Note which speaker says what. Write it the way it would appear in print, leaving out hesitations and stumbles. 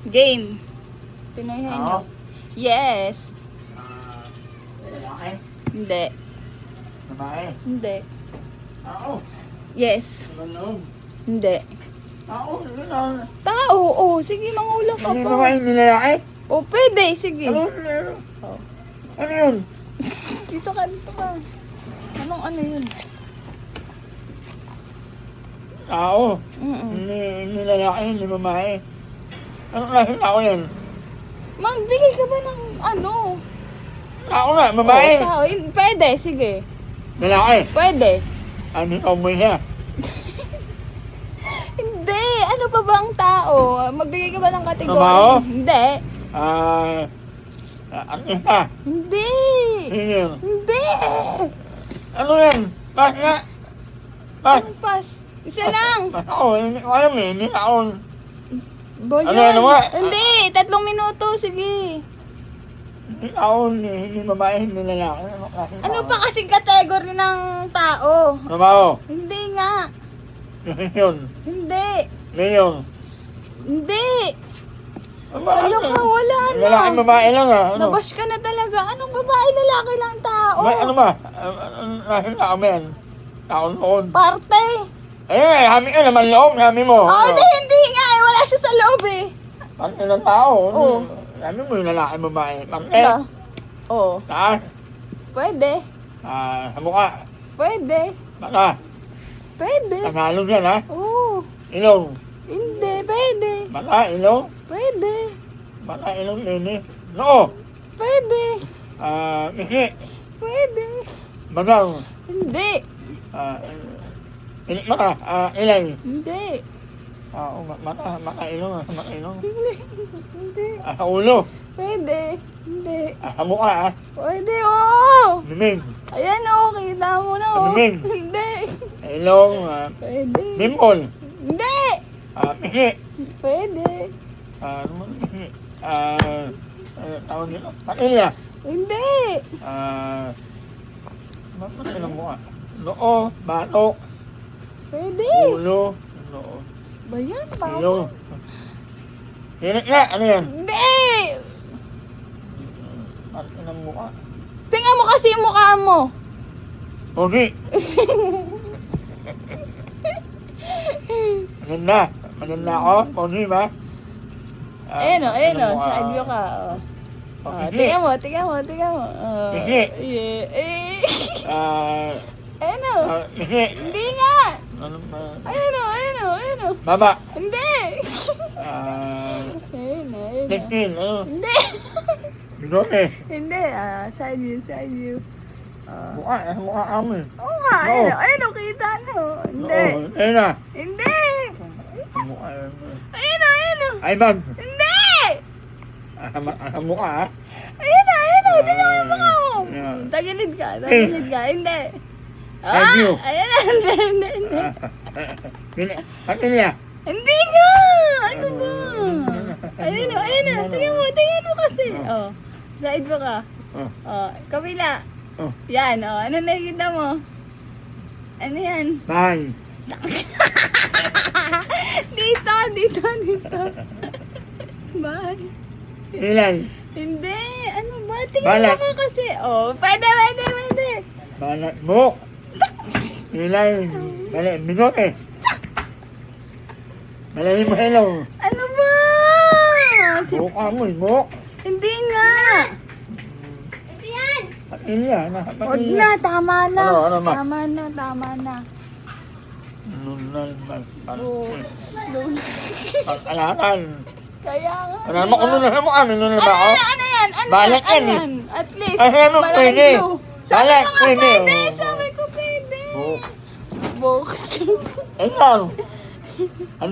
Speaker 1: Game. Pinoy Henyo. Yes.
Speaker 2: Lalaki?
Speaker 1: Hindi.
Speaker 2: Babae?
Speaker 1: Hindi.
Speaker 2: Tao?
Speaker 1: Yes.
Speaker 2: Ganun.
Speaker 1: Hindi.
Speaker 2: Tao? Ganun.
Speaker 1: Tao. Oh, sige, mangula ka
Speaker 2: Hindi
Speaker 1: pa.
Speaker 2: babae, hindi lalaki?
Speaker 1: Oh, pwede. Sige.
Speaker 2: Ano?
Speaker 1: Oh.
Speaker 2: Ano yun?
Speaker 1: Dito ka, dito ka. Anong ano yun?
Speaker 2: Tao?
Speaker 1: Mm-mm.
Speaker 2: Hindi lalaki, hindi babae. Anong klaseng tao yan?
Speaker 1: Magbigay ka ba ng ano?
Speaker 2: Tao nga, babae.
Speaker 1: Oh, tao. Pwede, sige.
Speaker 2: Lalaki.
Speaker 1: Pwede.
Speaker 2: Ano yung mo siya?
Speaker 1: Hindi. Ano pa ba ang tao? Magbigay ka ba ng kategorya?
Speaker 2: Trabaho?
Speaker 1: Hindi.
Speaker 2: Ano ka?
Speaker 1: Hindi.
Speaker 2: Hindi yun.
Speaker 1: Hindi.
Speaker 2: Ano yan? Pas nga. Pas.
Speaker 1: Anong pass? Isa lang.
Speaker 2: Pas ako, hindi ko alam eh, hindi taon.
Speaker 1: Boyan.
Speaker 2: Ano nga?
Speaker 1: Hindi. 3 minuto. Sige.
Speaker 2: Hindi taon, hindi babae, hindi lalaki.
Speaker 1: Ano pa kasing kategory ng tao?
Speaker 2: Trabaho.
Speaker 1: Hindi nga.
Speaker 2: Yun.
Speaker 1: Hindi.
Speaker 2: Ngayon.
Speaker 1: Hindi.
Speaker 2: Ano
Speaker 1: Ka, wala na.
Speaker 2: Lalaki babae lang ah. Ano?
Speaker 1: Nabash ka na talaga. Anong babae, lalaki lang tao?
Speaker 2: Ano ba? Ano tao ba yan? Taon noon.
Speaker 1: Parte.
Speaker 2: Eh, hami ka naman loob, hami mo.
Speaker 1: Oh, hindi nga eh. Wala siya sa loob eh.
Speaker 2: Parte ng tao.
Speaker 1: Oo.
Speaker 2: Hami mo yung lalaki babae. Parte.
Speaker 1: Ano? Oh,
Speaker 2: Taas.
Speaker 1: pwede.
Speaker 2: Sa mukha.
Speaker 1: Pwede.
Speaker 2: Mata.
Speaker 1: Pwede.
Speaker 2: Tagalog yan ha.
Speaker 1: Oo.
Speaker 2: Ilong.
Speaker 1: Hindi, pwede.
Speaker 2: Mata, ilong.
Speaker 1: Pwede.
Speaker 2: Mata, ilong, nini. Noo.
Speaker 1: Pwede.
Speaker 2: Misi.
Speaker 1: Pwede.
Speaker 2: Bagang.
Speaker 1: Hindi.
Speaker 2: Mata, ilay.
Speaker 1: Hindi.
Speaker 2: Mata, ilong, mata, ilong.
Speaker 1: Hindi.
Speaker 2: Sa ulo.
Speaker 1: Pwede. Hindi.
Speaker 2: Sa mukha ha.
Speaker 1: Pwede, oo.
Speaker 2: Mimig.
Speaker 1: Ayan, oh. Kita mo na, oh.
Speaker 2: Tumingin.
Speaker 1: Hindi.
Speaker 2: Ilong.
Speaker 1: Pwede.
Speaker 2: Dimple.
Speaker 1: Hindi.
Speaker 2: Misi.
Speaker 1: Pwede.
Speaker 2: Ano mo? Misi. Tawag nito. Patilya.
Speaker 1: Hindi.
Speaker 2: Bakit ng mukha? Noo, batok,
Speaker 1: Pwede.
Speaker 2: ulo, noo,
Speaker 1: Ba yan?
Speaker 2: ilong. Hinik nga, ano yan?
Speaker 1: Hindi.
Speaker 2: Bakit ng mukha?
Speaker 1: Tingnan mo kasi yung mukha mo.
Speaker 2: Pogi. Maganda. Maganda ako. Pogi ba?
Speaker 1: Ayun o, ayun o.
Speaker 2: Ano mo,
Speaker 1: Side view ka. Oh. Oh,
Speaker 2: Hindi.
Speaker 1: tingnan mo, tingnan mo, tingnan mo. Oh.
Speaker 2: Hindi.
Speaker 1: Yeah. Ayun o.
Speaker 2: Hindi.
Speaker 1: Hindi nga.
Speaker 2: Ano ba?
Speaker 1: Ayun o, ayun o, ayun o.
Speaker 2: Baba.
Speaker 1: Hindi. Ayun o, ayun o.
Speaker 2: Testin. Ano?
Speaker 1: Hindi.
Speaker 2: Bigote.
Speaker 1: Hindi. Side view, side view.
Speaker 2: Mukha. Mukha kami.
Speaker 1: Oo nga, ayun o.
Speaker 2: Oo.
Speaker 1: Ayun o, kita no. Hindi.
Speaker 2: Ayun na.
Speaker 1: Hindi.
Speaker 2: Mukha.
Speaker 1: Ayun o, ayun o.
Speaker 2: Ay, bag.
Speaker 1: Hindi.
Speaker 2: Mukha ha?
Speaker 1: Ayun na, ayun na. Tingnan mo yung mukha mo.
Speaker 2: Yeah.
Speaker 1: Tagilid ka, tagilid ka. Hindi.
Speaker 2: Thank you.
Speaker 1: Ayun na, hindi, hindi, hindi.
Speaker 2: Patilya.
Speaker 1: Hindi nga! Ano ba? Ayun na, ayun na. Tingnan mo kasi. Oh, side mo ka. Oh, kabila.
Speaker 2: Oh.
Speaker 1: Yan, oh. Ano nakikita mo? Ano yan?
Speaker 2: Bye.
Speaker 1: Dito, dito, dito. Bye.
Speaker 2: Ilan?
Speaker 1: Hindi. Ano ba? Tingnan
Speaker 2: Balat.
Speaker 1: mo ka kasi. Oh, pwede, pwede, pwede.
Speaker 2: Balat mo. Ilan? Balat. Bigote. Malahin mo ilong.
Speaker 1: Ano ba?
Speaker 2: Mukha mo. Muk.
Speaker 1: Hindi nga.
Speaker 2: Patilya.
Speaker 1: Huwag na, tama na.
Speaker 2: Ano ma?
Speaker 1: Tama na, tama na.
Speaker 2: Nunal.
Speaker 1: Oh, slow.
Speaker 2: Pagkalakan.
Speaker 1: Kaya nga.
Speaker 2: Ano naman kung nunal mo kami? Nunal ba ako?
Speaker 1: Ano yan? Ano
Speaker 2: Balat
Speaker 1: yan?
Speaker 2: yan eh.
Speaker 1: Ano yan? At least,
Speaker 2: Ay, ano,
Speaker 1: malaking
Speaker 2: pwede.
Speaker 1: clue. Sabi
Speaker 2: Balat,
Speaker 1: ko nga
Speaker 2: pwede.
Speaker 1: pwede.
Speaker 2: Oh.
Speaker 1: Sabi ko pwede.
Speaker 2: Muk.
Speaker 1: Box.
Speaker 2: Ikaw. Ano